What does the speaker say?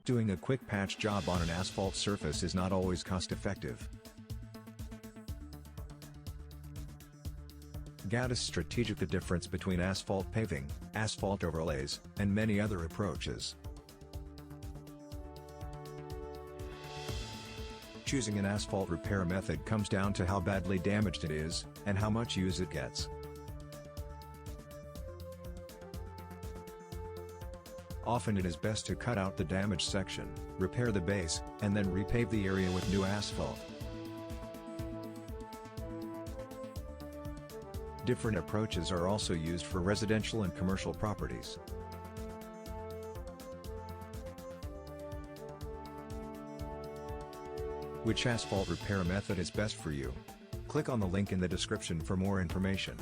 Doing a quick patch job on an asphalt surface is not always cost-effective. Gaddis strategic: the difference between asphalt paving, asphalt overlays, and many other approaches. Choosing an asphalt repair method comes down to how badly damaged it is, and how much use it gets. Often it is best to cut out the damaged section, repair the base, and then repave the area with new asphalt. Different approaches are also used for residential and commercial properties. Which asphalt repair method is best for you? Click on the link in the description for more information.